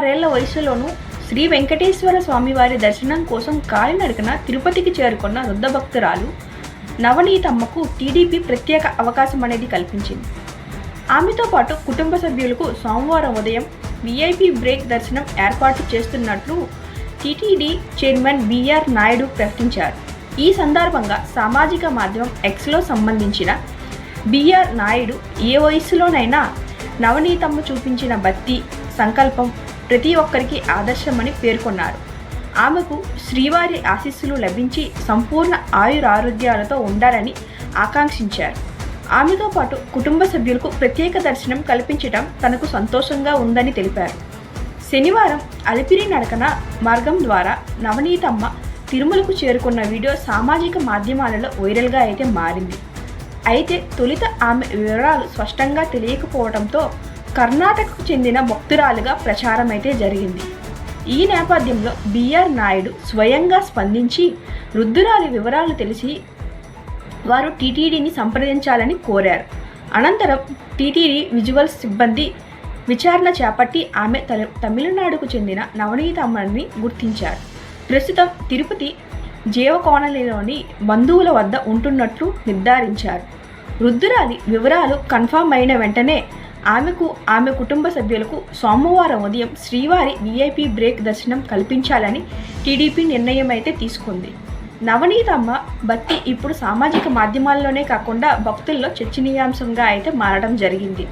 6 ఏళ్ల వయసులోనూ శ్రీ వెంకటేశ్వర స్వామివారి దర్శనం కోసం కాలినడకన తిరుపతికి చేరుకున్న వృద్ధ భక్తురాలు నవనీతమ్మకు టీడీపీ ప్రత్యేక అవకాశం అనేది కల్పించింది. ఆమెతో పాటు కుటుంబ సభ్యులకు సోమవారం ఉదయం వీఐపీ బ్రేక్ దర్శనం ఏర్పాటు చేస్తున్నట్లు టీటీడీ చైర్మన్ బిఆర్ నాయుడు ప్రకటించారు. ఈ సందర్భంగా సామాజిక మాధ్యమం ఎక్స్లో సంబంధించిన బిఆర్ నాయుడు ఏ వయసులోనైనా నవనీతమ్మ చూపించిన భక్తి సంకల్పం ప్రతి ఒక్కరికి ఆదర్శమని పేర్కొన్నారు. ఆమెకు శ్రీవారి ఆశీస్సులు లభించి సంపూర్ణ ఆయురారోగ్యాలతో ఉండాలని ఆకాంక్షించారు. ఆమెతో పాటు కుటుంబ సభ్యులకు ప్రత్యేక దర్శనం కల్పించడం తనకు సంతోషంగా ఉందని తెలిపారు. శనివారం అలిపిరి నడకన మార్గం ద్వారా నవనీతమ్మ తిరుమలకు చేరుకున్న వీడియో సామాజిక మాధ్యమాలలో వైరల్గా అయితే మారింది. అయితే తొలుత ఆమె వివరాలు స్పష్టంగా తెలియకపోవడంతో కర్ణాటకకు చెందిన భక్తురాలుగా ప్రచారం అయితే జరిగింది. ఈ నేపథ్యంలో బిఆర్ నాయుడు స్వయంగా స్పందించి వృద్ధురాలి వివరాలు తెలిసి వారు టీటీడీని సంప్రదించాలని కోరారు. అనంతరం టీటీడీ విజువల్స్ సిబ్బంది విచారణ చేపట్టి ఆమె తమిళనాడుకు చెందిన నవనీతమ్మని గుర్తించారు. ప్రస్తుతం తిరుపతి జీవకోణలిలోని బంధువుల వద్ద ఉంటున్నట్లు నిర్ధారించారు. వృద్ధురాలి వివరాలు కన్ఫర్మ్ అయిన వెంటనే ఆమెకు ఆమె కుటుంబ సభ్యులకు సోమవారం ఉదయం శ్రీవారి వీఐపీ బ్రేక్ దర్శనం కల్పించాలని టీడీపీ నిర్ణయం అయితే తీసుకుంది. నవనీతమ్మ భక్తి ఇప్పుడు సామాజిక మాధ్యమాల్లోనే కాకుండా భక్తుల్లో చర్చనీయాంశంగా అయితే మారడం జరిగింది.